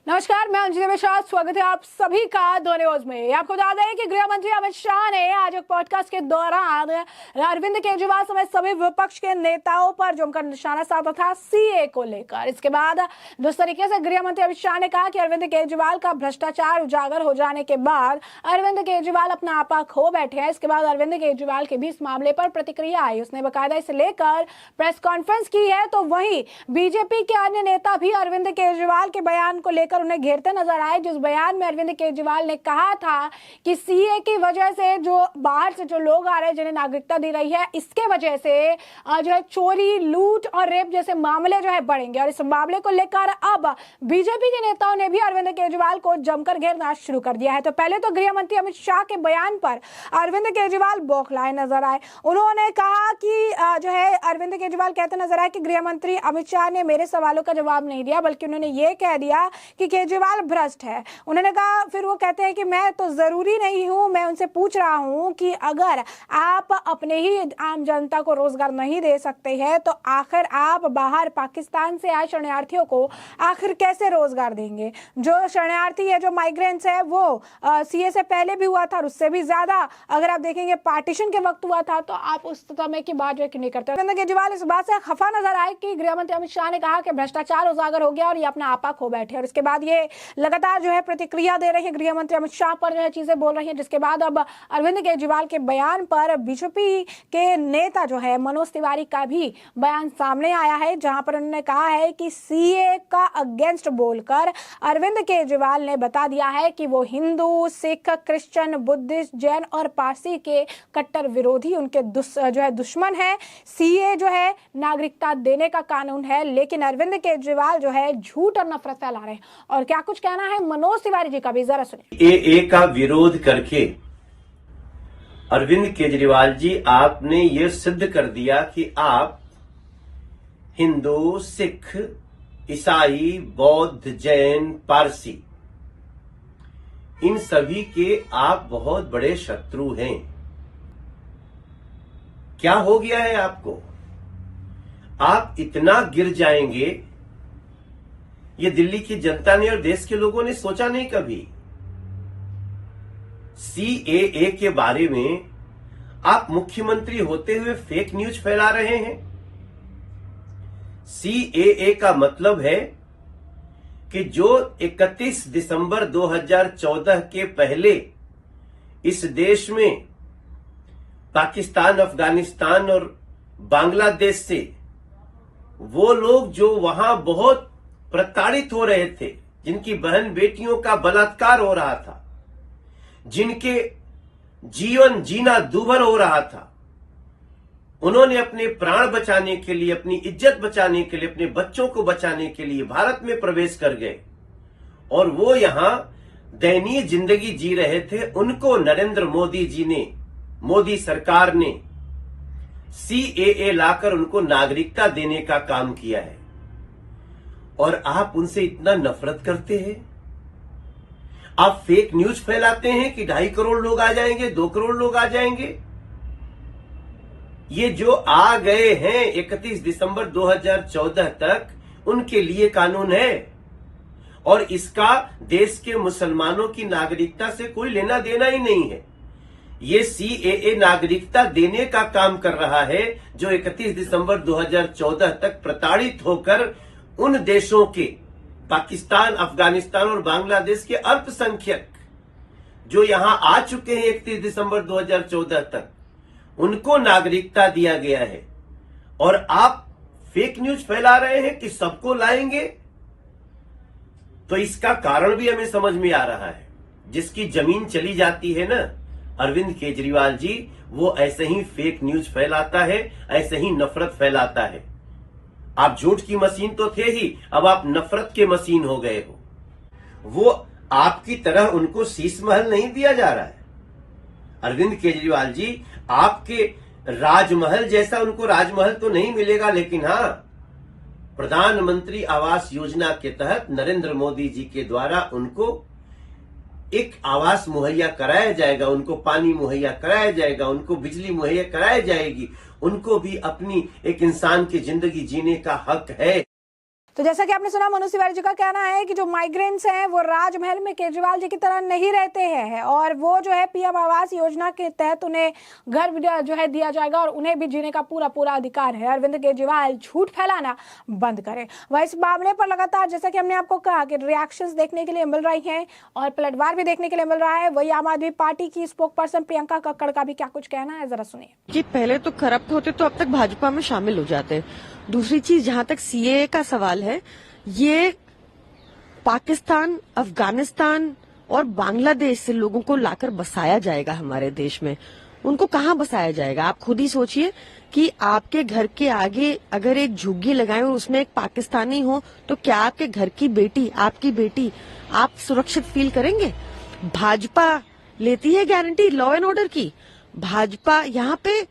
नमस्कार, मैं अंजलि मिश्रा। स्वागत है आप सभी का दो न्यूज में। आपको बता दें कि गृह मंत्री अमित शाह ने आज एक पॉडकास्ट के दौरान अरविंद केजरीवाल समेत सभी विपक्ष के नेताओं पर जमकर निशाना साधा था सीए को लेकर। इसके बाद जिस तरीके से गृह मंत्री अमित शाह ने कहा कि अरविंद केजरीवाल का भ्रष्टाचार उजागर हो जाने के बाद अरविंद केजरीवाल अपना आपा खो बैठे हैं। इसके बाद अरविंद केजरीवाल की भी इस मामले पर प्रतिक्रिया आई। उसने बाकायदा इसे लेकर प्रेस कॉन्फ्रेंस की है। तो वहीं बीजेपी के अन्य नेता भी अरविंद केजरीवाल के बयान को लेकर उन्हें घेरते नजर आए। जिस बयान में अरविंद केजरीवाल ने कहा था कि सीए की वजह से जो बाहर से जो लोग आ रहे हैं जिन्हें नागरिकता दी रही है, इसके वजह से जो है चोरी, लूट और रेप जैसे मामले जो है बढ़ेंगे। और इस मामले को लेकर अब बीजेपी के नेताओं ने भी अरविंद केजरीवाल को जमकर घेरना शुरू कर दिया है। तो पहले तो गृह मंत्री अमित शाह के बयान पर अरविंद केजरीवाल बौखलाए नजर आए। उन्होंने कहा कि जो है अरविंद केजरीवाल कहते नजर आए कि गृह मंत्री अमित शाह ने मेरे सवालों का जवाब नहीं दिया, बल्कि उन्होंने ये कह दिया कि केजरीवाल भ्रष्ट है। उन्होंने कहा, फिर वो कहते हैं कि मैं तो जरूरी नहीं हूं, मैं उनसे पूछ रहा हूं कि अगर आप अपने ही आम जनता को रोजगार नहीं दे सकते हैं तो आखिर आप बाहर पाकिस्तान से आए शरणार्थियों को आखिर कैसे रोजगार देंगे। जो शरणार्थी है, जो माइग्रेंट्स है, वो सीए से पहले भी हुआ था और उससे भी ज्यादा अगर आप देखेंगे पार्टीशन के वक्त हुआ था। तो आप उस समय की बात जो नहीं करते। अरविंद केजरीवाल इस बात से खफा नजर आए कि गृह मंत्री अमित शाह ने कहा कि भ्रष्टाचार उजागर हो गया और ये अपना आपा खो बैठे। और इसके बाद ये लगातार जो है प्रतिक्रिया दे रहे हैं गृह मंत्री अमित शाह पर, जो है चीजें बोल रही हैं। जिसके बाद अब अरविंद केजरीवाल के बयान पर बीजेपी के नेता जो है मनोज तिवारी का भी बयान सामने आया है, जहां पर उन्होंने कहा है कि सीए का अगेंस्ट बोलकर अरविंद केजरीवाल ने बता दिया है कि वो हिंदू, सिख, क्रिश्चियन, बुद्धिस्ट, जैन और पारसी के कट्टर विरोधी, उनके जो है दुश्मन है। सीए जो है नागरिकता देने का कानून है, लेकिन अरविंद केजरीवाल जो है झूठ और नफरत फैला रहे हैं। और क्या कुछ कहना है मनोज तिवारी जी का भी, जरा सुनिए। एए का विरोध करके अरविंद केजरीवाल जी, आपने ये सिद्ध कर दिया कि आप हिंदू, सिख, ईसाई, बौद्ध, जैन, पारसी, इन सभी के आप बहुत बड़े शत्रु हैं। क्या हो गया है आपको? आप इतना गिर जाएंगे, ये दिल्ली की जनता ने और देश के लोगों ने सोचा नहीं कभी। सीएए के बारे में आप मुख्यमंत्री होते हुए फेक न्यूज फैला रहे हैं। सीएए का मतलब है कि जो 31 दिसंबर 2014 के पहले इस देश में पाकिस्तान, अफगानिस्तान और बांग्लादेश से वो लोग जो वहां बहुत प्रताड़ित हो रहे थे, जिनकी बहन बेटियों का बलात्कार हो रहा था, जिनके जीवन जीना दूभर हो रहा था, उन्होंने अपने प्राण बचाने के लिए, अपनी इज्जत बचाने के लिए, अपने बच्चों को बचाने के लिए भारत में प्रवेश कर गए और वो यहां दयनीय जिंदगी जी रहे थे। उनको नरेंद्र मोदी जी ने, मोदी सरकार ने सीएए लाकर उनको नागरिकता देने का काम किया है। और आप उनसे इतना नफरत करते हैं। आप फेक न्यूज फैलाते हैं कि 2.5 करोड़ लोग आ जाएंगे, 2 करोड़ लोग आ जाएंगे। ये जो आ गए हैं 31 दिसंबर 2014 तक, उनके लिए कानून है और इसका देश के मुसलमानों की नागरिकता से कोई लेना देना ही नहीं है। ये सीएए नागरिकता देने का काम कर रहा है जो 31 दिसंबर 2014 तक प्रताड़ित होकर उन देशों के, पाकिस्तान, अफगानिस्तान और बांग्लादेश के अल्पसंख्यक जो यहां आ चुके हैं 31 दिसंबर 2014 तक, उनको नागरिकता दिया गया है। और आप फेक न्यूज फैला रहे हैं कि सबको लाएंगे। तो इसका कारण भी हमें समझ में आ रहा है। जिसकी जमीन चली जाती है ना अरविंद केजरीवाल जी, वो ऐसे ही फेक न्यूज फैलाता है, ऐसे ही नफरत फैलाता है। आप झूठ की मशीन तो थे ही, अब आप नफरत के मशीन हो गए हो। वो आपकी तरह उनको शीश महल नहीं दिया जा रहा है। अरविंद केजरीवाल जी, आपके राजमहल जैसा उनको राजमहल तो नहीं मिलेगा, लेकिन हाँ, प्रधानमंत्री आवास योजना के तहत नरेंद्र मोदी जी के द्वारा उनको एक आवास मुहैया कराया जाएगा, उनको पानी मुहैया कराया जाएगा, उनको बिजली मुहैया कराई जाएगी। उनको भी अपनी एक इंसान की जिंदगी जीने का हक है। तो जैसा कि आपने सुना, मनोज तिवारी जी का कहना है कि जो माइग्रेंट्स हैं वो राजमहल में केजरीवाल जी की तरह नहीं रहते हैं और वो जो है पीएम आवास योजना के तहत उन्हें घर जो है दिया जाएगा और उन्हें भी जीने का पूरा पूरा अधिकार है। अरविंद केजरीवाल झूठ फैलाना बंद करें। वह इस मामले पर लगातार, जैसा कि हमने आपको कहा, कि रिएक्शंस देखने के लिए मिल रही हैं और पलटवार भी देखने के लिए मिल रहा है। वही आम आदमी पार्टी की स्पोक पर्सन प्रियंका कक्कड़ का भी क्या कुछ कहना है, जरा सुनिए। कि पहले तो करप्ट होते तो अब तक भाजपा में शामिल हो जाते। दूसरी चीज, जहां तक सीएए का सवाल है, ये पाकिस्तान, अफगानिस्तान और बांग्लादेश से लोगों को लाकर बसाया जाएगा हमारे देश में। उनको कहां बसाया जाएगा? आप खुद ही सोचिए कि आपके घर के आगे अगर एक झुग्गी लगाएं और उसमें एक पाकिस्तानी हो तो क्या आपके घर की बेटी, आपकी बेटी, आप सुरक्षित फील करेंगे? भाजपा लेती है गारंटी लॉ एंड ऑर्डर की। भाजपा, यहाँ पे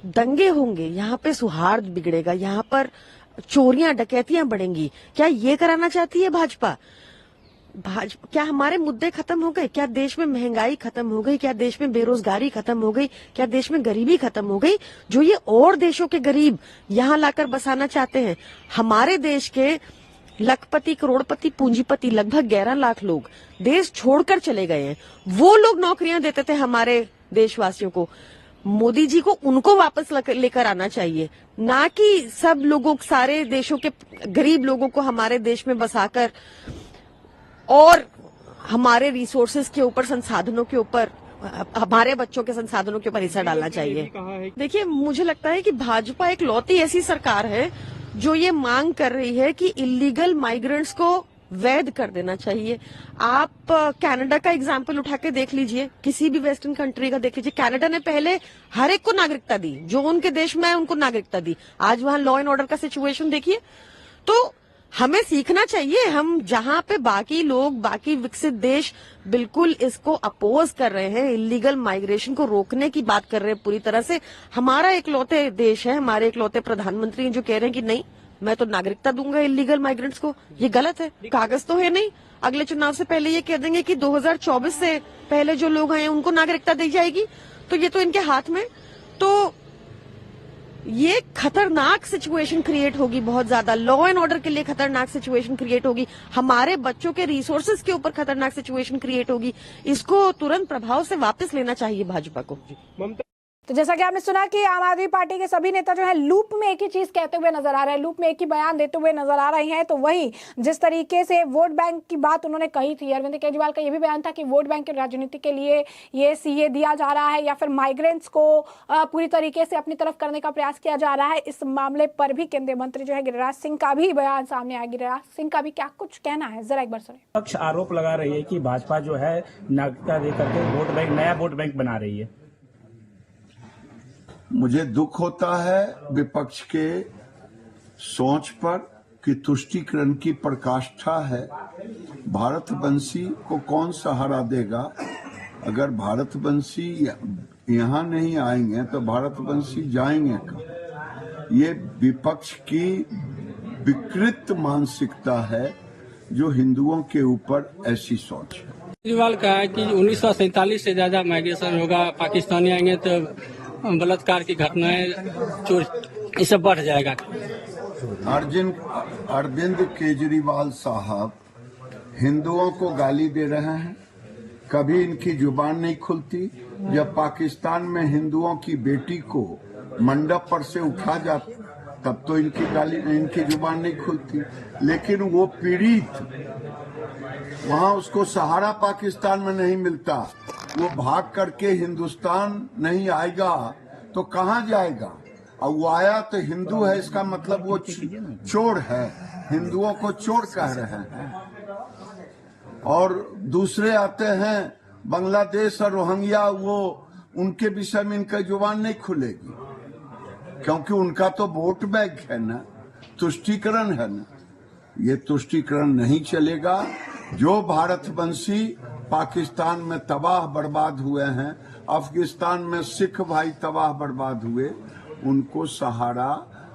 दंगे होंगे, यहाँ पे सौहार्द बिगड़ेगा, यहाँ पर चोरियां डकैतियां बढ़ेंगी। क्या ये कराना चाहती है भाजपा? क्या हमारे मुद्दे खत्म हो गए? क्या देश में महंगाई खत्म हो गई? क्या देश में बेरोजगारी खत्म हो गई? क्या देश में गरीबी खत्म हो गई? जो ये और देशों के गरीब यहाँ लाकर बसाना चाहते हैं। हमारे देश के लखपति, करोड़पति, पूंजीपति लगभग 11 लाख लोग देश छोड़कर चले गए हैं। वो लोग नौकरियां देते थे हमारे देशवासियों को। मोदी जी को उनको वापस लेकर आना चाहिए, ना कि सब लोगों, सारे देशों के गरीब लोगों को हमारे देश में बसाकर और हमारे रिसोर्सेज के ऊपर, संसाधनों के ऊपर, हमारे बच्चों के संसाधनों के ऊपर हिस्सा डालना चाहिए। देखिए, मुझे लगता है कि भाजपा एक लौती ऐसी सरकार है जो ये मांग कर रही है कि इलीगल माइग्रेंट्स को वैध कर देना चाहिए। आप कनाडा का एग्जाम्पल उठा के देख लीजिए, किसी भी वेस्टर्न कंट्री का देख लीजिए। कनाडा ने पहले हर एक को नागरिकता दी, जो उनके देश में है उनको नागरिकता दी। आज वहां लॉ एंड ऑर्डर का सिचुएशन देखिए। तो हमें सीखना चाहिए। हम जहां पे बाकी लोग, बाकी विकसित देश बिल्कुल इसको अपोज कर रहे हैं, इलीगल माइग्रेशन को रोकने की बात कर रहे हैं पूरी तरह से, हमारा इकलौते देश है, हमारे इकलौते प्रधानमंत्री हैं जो कह रहे हैं कि नहीं, मैं तो नागरिकता दूंगा इलीगल माइग्रेंट्स को। ये गलत है। कागज तो है नहीं। अगले चुनाव से पहले ये कह देंगे कि 2024 से पहले जो लोग आए उनको नागरिकता दी जाएगी। तो ये तो इनके हाथ में। तो ये खतरनाक सिचुएशन क्रिएट होगी, बहुत ज्यादा लॉ एंड ऑर्डर के लिए खतरनाक सिचुएशन क्रिएट होगी, हमारे बच्चों के रिसोर्सेज के ऊपर खतरनाक सिचुएशन क्रिएट होगी। इसको तुरंत प्रभाव से वापस लेना चाहिए भाजपा को। तो जैसा कि आपने सुना कि आम आदमी पार्टी के सभी नेता जो है लूप में एक ही चीज कहते हुए नजर आ रहे हैं, लूप में एक ही बयान देते हुए नजर आ रहे हैं। तो वही जिस तरीके से वोट बैंक की बात उन्होंने कही थी, अरविंद केजरीवाल का यह भी बयान था कि वोट बैंक की राजनीति के लिए ये सीए दिया जा रहा है या फिर माइग्रेंट्स को पूरी तरीके से अपनी तरफ करने का प्रयास किया जा रहा है। इस मामले पर भी केंद्रीय मंत्री जो है गिरिराज सिंह का भी बयान सामने आया। गिरिराज सिंह का भी क्या कुछ कहना है, जरा एक बार सुनिए। पक्ष आरोप लगा रही है कि भाजपा जो है नागरिकता देकर के वोट बैंक, नया वोट बैंक बना रही है। मुझे दुख होता है विपक्ष के सोच पर कि तुष्टीकरण की पराकाष्ठा है। भारतवंशी को कौन सहारा देगा? अगर भारतवंशी यहाँ नहीं आएंगे तो भारतवंशी जाएंगे कहाँ? ये विपक्ष की विकृत मानसिकता है जो हिंदुओं के ऊपर ऐसी सोच है। केजरीवाल का है कि 1947 से ज्यादा माइग्रेशन होगा, पाकिस्तानी आएंगे तो बलात्कार की घटनाएं, चोरी, ये सब बढ़ जाएगा। अरविंद केजरीवाल साहब हिंदुओं को गाली दे रहे हैं, कभी इनकी जुबान नहीं खुलती। जब पाकिस्तान में हिंदुओं की बेटी को मंडप पर से उठा जाता तब तो इनकी जुबान नहीं खुलती। लेकिन वो पीड़ित, वहां उसको सहारा पाकिस्तान में नहीं मिलता, वो भाग करके हिंदुस्तान नहीं आएगा तो कहां जाएगा? और वो आया तो हिंदू है, इसका मतलब वो चोर है, हिंदुओं को चोर कह रहे हैं। और दूसरे आते हैं बांग्लादेश और रोहिंग्या, वो उनके विषय में इनका जुबान नहीं खुलेगी क्योंकि उनका तो वोट बैंक है ना, तुष्टीकरण है ना। ये तुष्टीकरण नहीं चलेगा। जो भारतवंशी पाकिस्तान में तबाह बर्बाद हुए हैं, अफगानिस्तान में सिख भाई तबाह बर्बाद हुए, उनको सहारा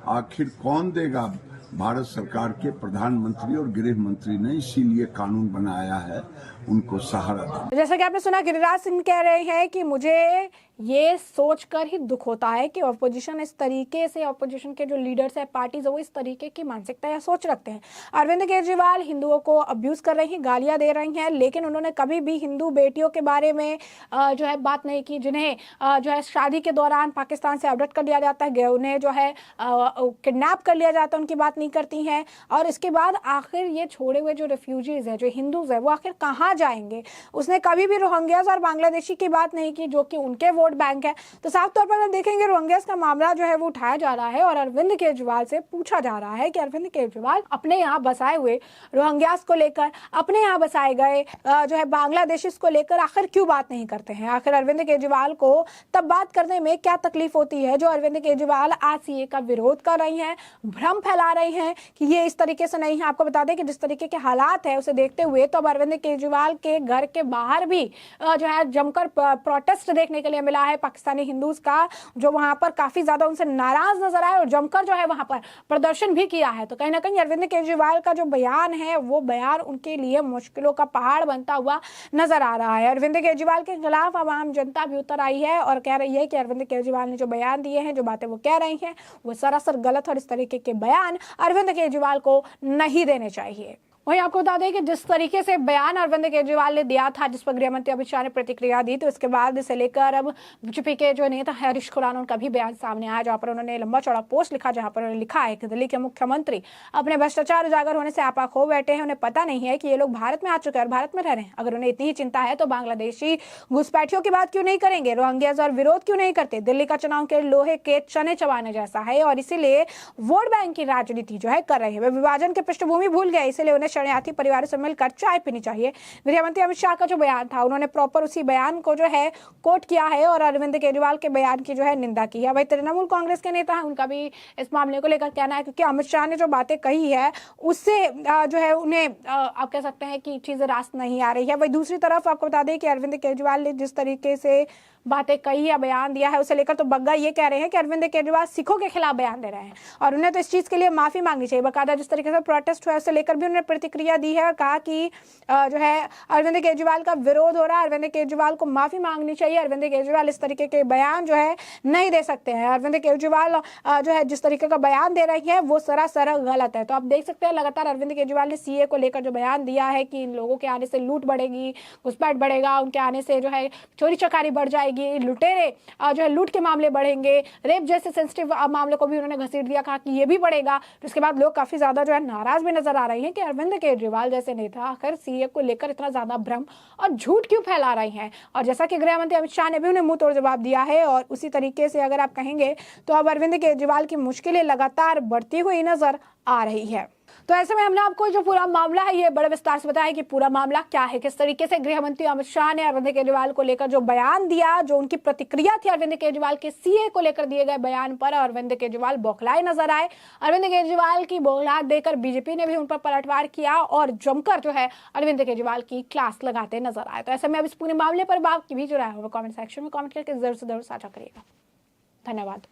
आखिर कौन देगा? भारत सरकार के प्रधानमंत्री और गृह मंत्री ने इसीलिए कानून बनाया है, उनको सहारा देना। जैसा कि आपने सुना, गिरिराज सिंह कह रहे हैं कि मुझे ये सोचकर ही दुख होता है कि ऑपोजिशन इस तरीके से, ऑपोजिशन के जो लीडर्स है, पार्टीज है, वो इस तरीके की मानसिकता या सोच रखते हैं। अरविंद केजरीवाल हिंदुओं को अब्यूज कर रही हैं, गालियां दे रही हैं, लेकिन उन्होंने कभी भी हिंदू बेटियों के बारे में जो है बात नहीं की, जिन्हें जो है शादी के दौरान पाकिस्तान से अबडक्ट कर लिया जाता है, उन्हें जो है किडनैप कर लिया जाता है, उनकी बात नहीं करती हैं। और इसके बाद आखिर ये छोड़े हुए जो रेफ्यूजीज है, जो हिंदूज है, वो आखिर कहाँ जाएंगे? उसने कभी भी रोहिंग्यास और बांग्लादेशी की बात नहीं की, जो कि उनके वोट बैंक है। तो साफ तौर पर हम देखेंगे रोहिंग्यास का मामला जो है वो उठाया जा रहा है और अरविंद केजरीवाल से पूछा जा रहा है कि अरविंद केजरीवाल अपने यहाँ बसाए हुए रोहिंग्यास को लेकर, अपने यहाँ बसाए गए जो है बांग्लादेशी को लेकर आखिर क्यों बात नहीं करते हैं? आखिर अरविंद केजरीवाल को तब बात करने में क्या तकलीफ होती है जो अरविंद केजरीवाल आज सीए का विरोध कर रही हैं, भ्रम फैला रही हैं कि ये इस तरीके से नहीं है। आपको बता दें कि जिस तरीके के हालात है उसे देखते हुए तो अब अरविंद केजरीवाल के घर के बाहर भी जो है जमकर प्रोटेस्ट देखने के लिए मिला है पाकिस्तानी हिंदूज का, जो वहां पर काफी ज्यादा उनसे नाराज नजर आए और जमकर जो है वहां पर प्रदर्शन भी किया है। तो कहीं ना कहीं अरविंद केजरीवाल का जो बयान है वो बयान उनके लिए मुश्किलों का पहाड़ बनता हुआ नजर आ रहा है। अरविंद केजरीवाल के खिलाफ आम जनता भी उतर आई है और कह रही है कि अरविंद केजरीवाल ने जो बयान दिए हैं, जो बातें वो कह रही हैं, वो सरासर गलत और इस तरीके के बयान अरविंद केजरीवाल को नहीं देने चाहिए। वहीं आपको बता दें कि जिस तरीके से बयान अरविंद केजरीवाल ने दिया था, जिस पर गृह मंत्री अमित शाह ने प्रतिक्रिया दी, तो इसके बाद इसे लेकर अब बीजेपी के जो नेता हरीश खुराना, उनका भी बयान सामने आया, जहां पर उन्होंने लंबा चौड़ा पोस्ट लिखा, जहां पर उन्होंने लिखा है कि दिल्ली के मुख्यमंत्री अपने भ्रष्टाचार उजागर होने से आपा खो बैठे हैं। उन्हें पता नहीं है कि ये लोग भारत में आ चुके हैं और भारत में रह रहे हैं। अगर उन्हें इतनी ही चिंता है तो बांग्लादेशी घुसपैठियों की बात क्यों नहीं करेंगे, रोहिंग्यास और विरोध क्यों नहीं करते? दिल्ली का चुनाव के लोहे के चने चबाने जैसा है और इसीलिए वोट बैंक की राजनीति जो है कर रहे हैं। वे विभाजन की पृष्ठभूमि भूल गए, इसलिए उन्हें शरणार्थी परिवार से मिलकर चाय पीनी चाहिए। गृह मंत्री अमित शाह का जो बयान था, उन्होंने प्रॉपर उसी बयान को जो है कोट किया है और अरविंद केजरीवाल के बयान की जो है निंदा की है। वही तृणमूल कांग्रेस के नेता है, उनका भी इस मामले को लेकर कहना है, क्योंकि अमित शाह ने जो बातें कही है उससे जो है उन्हें आप कह सकते हैं कि चीजें रास्त नहीं आ रही है। वही दूसरी तरफ आपको बता दें कि अरविंद केजरीवाल ने जिस तरीके से बातें कही या बयान दिया है उसे लेकर तो बग्गा ये कह रहे हैं कि अरविंद केजरीवाल सिखों के खिलाफ बयान दे रहे हैं और उन्हें तो इस चीज के लिए माफी मांगनी चाहिए। बकायदा जिस तरीके से प्रोटेस्ट हुआ उसे लेकर भी उन्होंने प्रतिक्रिया दी है और कहा कि जो है अरविंद केजरीवाल का विरोध हो रहा है, अरविंद केजरीवाल को माफी मांगनी चाहिए। अरविंद केजरीवाल इस तरीके के बयान जो है नहीं दे सकते हैं। अरविंद केजरीवाल जो है जिस तरीके का बयान दे रही है वो सरासर गलत है। तो आप देख सकते हैं लगातार अरविंद केजरीवाल ने सीए को लेकर जो बयान दिया है कि इन लोगों के आने से लूट बढ़ेगी, घुसपैठ बढ़ेगा, उनके आने से जो है चोरी चकारी बढ़ जाएगी, लुटेरे जो है लूट के मामले बढ़ेंगे, रेप जैसे सेंसिटिव मामले को भी उन्होंने घसीट दिया, कहा कि ये भी बढ़ेगा। तो इसके बाद लोग काफी ज्यादा जो है नाराज भी नजर आ रही हैं कि अरविंद केजरीवाल जैसे नेता आखिर सीए को लेकर इतना ज्यादा भ्रम और झूठ क्यों फैला रही हैं। और जैसा कि गृह मंत्री अमित शाह ने भी उन्हें मुंह तोड़ जवाब दिया है और उसी तरीके से अगर आप कहेंगे तो अब अरविंद केजरीवाल की मुश्किलें लगातार बढ़ती हुई नजर आ रही है। तो ऐसे में हमने आपको जो पूरा मामला है ये बड़े विस्तार से बताया कि पूरा मामला क्या है, किस तरीके से गृह मंत्री अमित शाह ने अरविंद केजरीवाल को लेकर जो बयान दिया, जो उनकी प्रतिक्रिया थी अरविंद केजरीवाल के सीए को लेकर दिए गए बयान पर, अरविंद केजरीवाल बौखलाए नजर आए। अरविंद केजरीवाल की बौखलाहट देकर बीजेपी ने भी उन पर पलटवार किया और जमकर जो है अरविंद केजरीवाल की क्लास लगाते नजर आए। तो ऐसे में अब इस पूरे मामले पर बात भी जो रहा है कमेंट सेक्शन में कमेंट करके जरूर से जरूर साझा करिएगा। धन्यवाद।